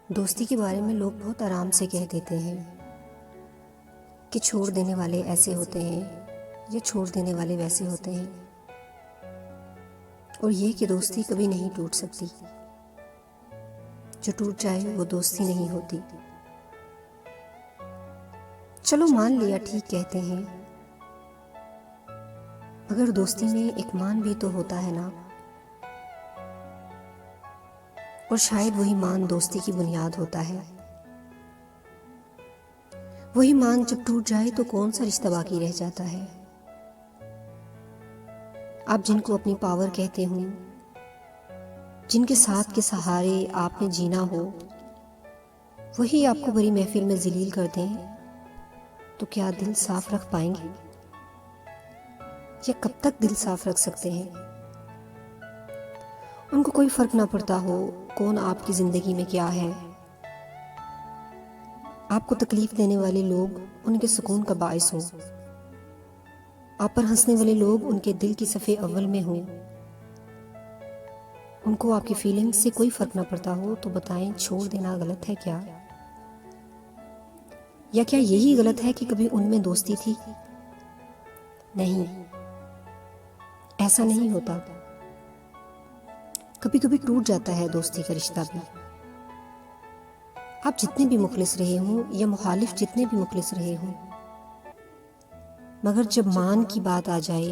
دوستی کے بارے میں لوگ بہت آرام سے کہہ دیتے ہیں کہ چھوڑ دینے والے ایسے ہوتے ہیں یا چھوڑ دینے والے ویسے ہوتے ہیں، اور یہ کہ دوستی کبھی نہیں ٹوٹ سکتی، جو ٹوٹ جائے وہ دوستی نہیں ہوتی۔ چلو مان لیا، ٹھیک کہتے ہیں، مگر دوستی میں ایک مان بھی تو ہوتا ہے نا، اور شاید وہی مان دوستی کی بنیاد ہوتا ہے۔ وہی مان جب ٹوٹ جائے تو کون سا رشتہ باقی رہ جاتا ہے؟ آپ جن کو اپنی پاور کہتے ہوں، جن کے ساتھ کے سہارے آپ نے جینا ہو، وہی آپ کو بڑی محفل میں ذلیل کر دیں تو کیا دل صاف رکھ پائیں گے؟ یا کب تک دل صاف رکھ سکتے ہیں؟ ان کو کوئی فرق نہ پڑتا ہو کون آپ کی زندگی میں کیا ہے۔ آپ کو تکلیف دینے والے لوگ ان کے سکون کا باعث ہوں، آپ پر ہنسنے والے لوگ ان کے دل کی صفحے اول میں ہوں۔ ان کو آپ کی فیلنگ سے کوئی فرق نہ پڑتا ہو تو بتائیں، چھوڑ دینا غلط ہے کیا؟ یا کیا یہی غلط ہے کہ کبھی ان میں دوستی تھی؟ نہیں، ایسا نہیں ہوتا۔ کبھی کبھی ٹوٹ جاتا ہے دوستی کا رشتہ بھی۔ آپ جتنے بھی مخلص رہے ہوں یا مخالف جتنے بھی مخلص رہے ہوں، مگر جب مان کی بات آ جائے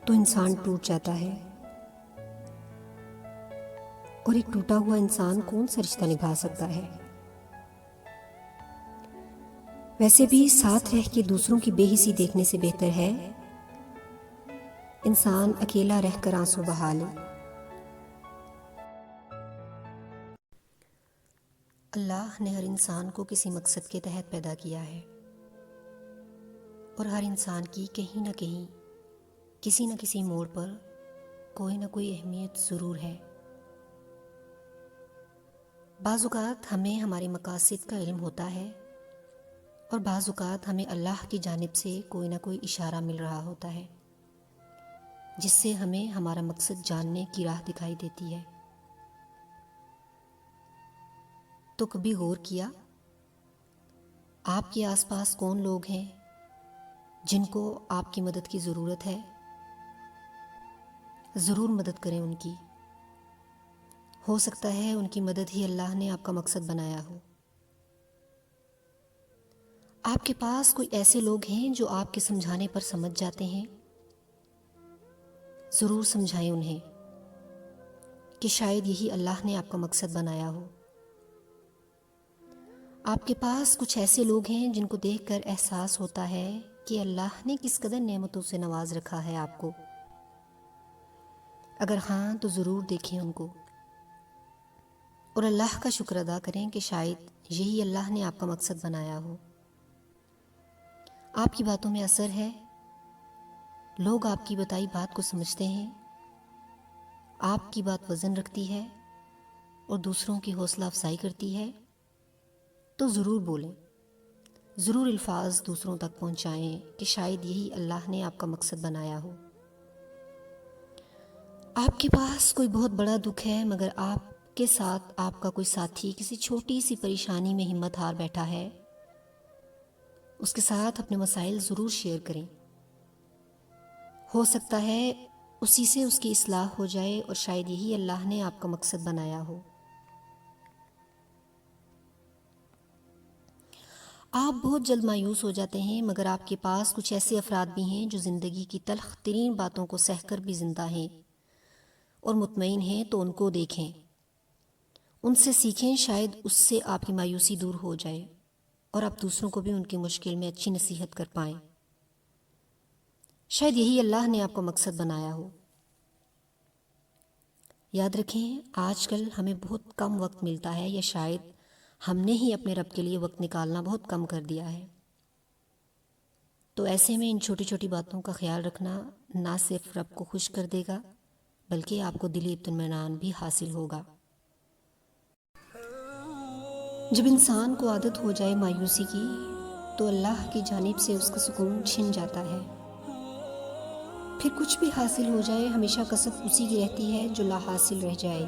تو انسان ٹوٹ جاتا ہے، اور ایک ٹوٹا ہوا انسان کون سا رشتہ نبھا سکتا ہے؟ ویسے بھی ساتھ رہ کے دوسروں کی بے حسی دیکھنے سے بہتر ہے انسان اکیلا رہ کر آنسو بہا لے۔ اللہ نے ہر انسان کو کسی مقصد کے تحت پیدا کیا ہے، اور ہر انسان کی کہیں نہ کہیں کسی نہ کسی موڑ پر کوئی نہ کوئی اہمیت ضرور ہے۔ بعض اوقات ہمیں ہمارے مقاصد کا علم ہوتا ہے، اور بعض اوقات ہمیں اللہ کی جانب سے کوئی نہ کوئی اشارہ مل رہا ہوتا ہے جس سے ہمیں ہمارا مقصد جاننے کی راہ دکھائی دیتی ہے۔ تو کبھی غور کیا آپ کے آس پاس کون لوگ ہیں جن کو آپ کی مدد کی ضرورت ہے؟ ضرور مدد کریں ان کی، ہو سکتا ہے ان کی مدد ہی اللہ نے آپ کا مقصد بنایا ہو۔ آپ کے پاس کوئی ایسے لوگ ہیں جو آپ کے سمجھانے پر سمجھ جاتے ہیں، ضرور سمجھائیں انہیں کہ شاید یہی اللہ نے آپ کا مقصد بنایا ہو۔ آپ کے پاس کچھ ایسے لوگ ہیں جن کو دیکھ کر احساس ہوتا ہے کہ اللہ نے کس قدر نعمتوں سے نواز رکھا ہے آپ کو۔ اگر ہاں تو ضرور دیکھیں ان کو، اور اللہ کا شکر ادا کریں کہ شاید یہی اللہ نے آپ کا مقصد بنایا ہو۔ آپ کی باتوں میں اثر ہے، لوگ آپ کی بتائی بات کو سمجھتے ہیں، آپ کی بات وزن رکھتی ہے اور دوسروں کی حوصلہ افزائی کرتی ہے، تو ضرور بولیں، ضرور الفاظ دوسروں تک پہنچائیں کہ شاید یہی اللہ نے آپ کا مقصد بنایا ہو۔ آپ کے پاس کوئی بہت بڑا دکھ ہے، مگر آپ کے ساتھ آپ کا کوئی ساتھی کسی چھوٹی سی پریشانی میں ہمت ہار بیٹھا ہے، اس کے ساتھ اپنے مسائل ضرور شیئر کریں۔ ہو سکتا ہے اسی سے اس کی اصلاح ہو جائے، اور شاید یہی اللہ نے آپ کا مقصد بنایا ہو۔ آپ بہت جلد مایوس ہو جاتے ہیں، مگر آپ کے پاس کچھ ایسے افراد بھی ہیں جو زندگی کی تلخ ترین باتوں کو سہ کر بھی زندہ ہیں اور مطمئن ہیں، تو ان کو دیکھیں، ان سے سیکھیں، شاید اس سے آپ کی مایوسی دور ہو جائے اور آپ دوسروں کو بھی ان کی مشکل میں اچھی نصیحت کر پائیں۔ شاید یہی اللہ نے آپ کا مقصد بنایا ہو۔ یاد رکھیں، آج کل ہمیں بہت کم وقت ملتا ہے، یا شاید ہم نے ہی اپنے رب کے لیے وقت نکالنا بہت کم کر دیا ہے۔ تو ایسے میں ان چھوٹی چھوٹی باتوں کا خیال رکھنا نہ صرف رب کو خوش کر دے گا، بلکہ آپ کو دلی اطمینان بھی حاصل ہوگا۔ جب انسان کو عادت ہو جائے مایوسی کی، تو اللہ کی جانب سے اس کا سکون چھن جاتا ہے۔ پھر کچھ بھی حاصل ہو جائے، ہمیشہ کسب اسی کی رہتی ہے جو لا حاصل رہ جائے۔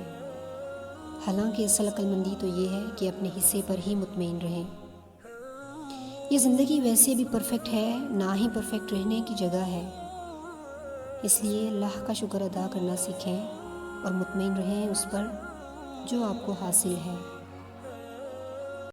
حالانکہ اصل عقل مندی تو یہ ہے کہ اپنے حصے پر ہی مطمئن رہیں۔ یہ زندگی ویسے بھی پرفیکٹ ہے، نہ ہی پرفیکٹ رہنے کی جگہ ہے، اس لیے اللہ کا شکر ادا کرنا سیکھیں اور مطمئن رہیں اس پر جو آپ کو حاصل ہے۔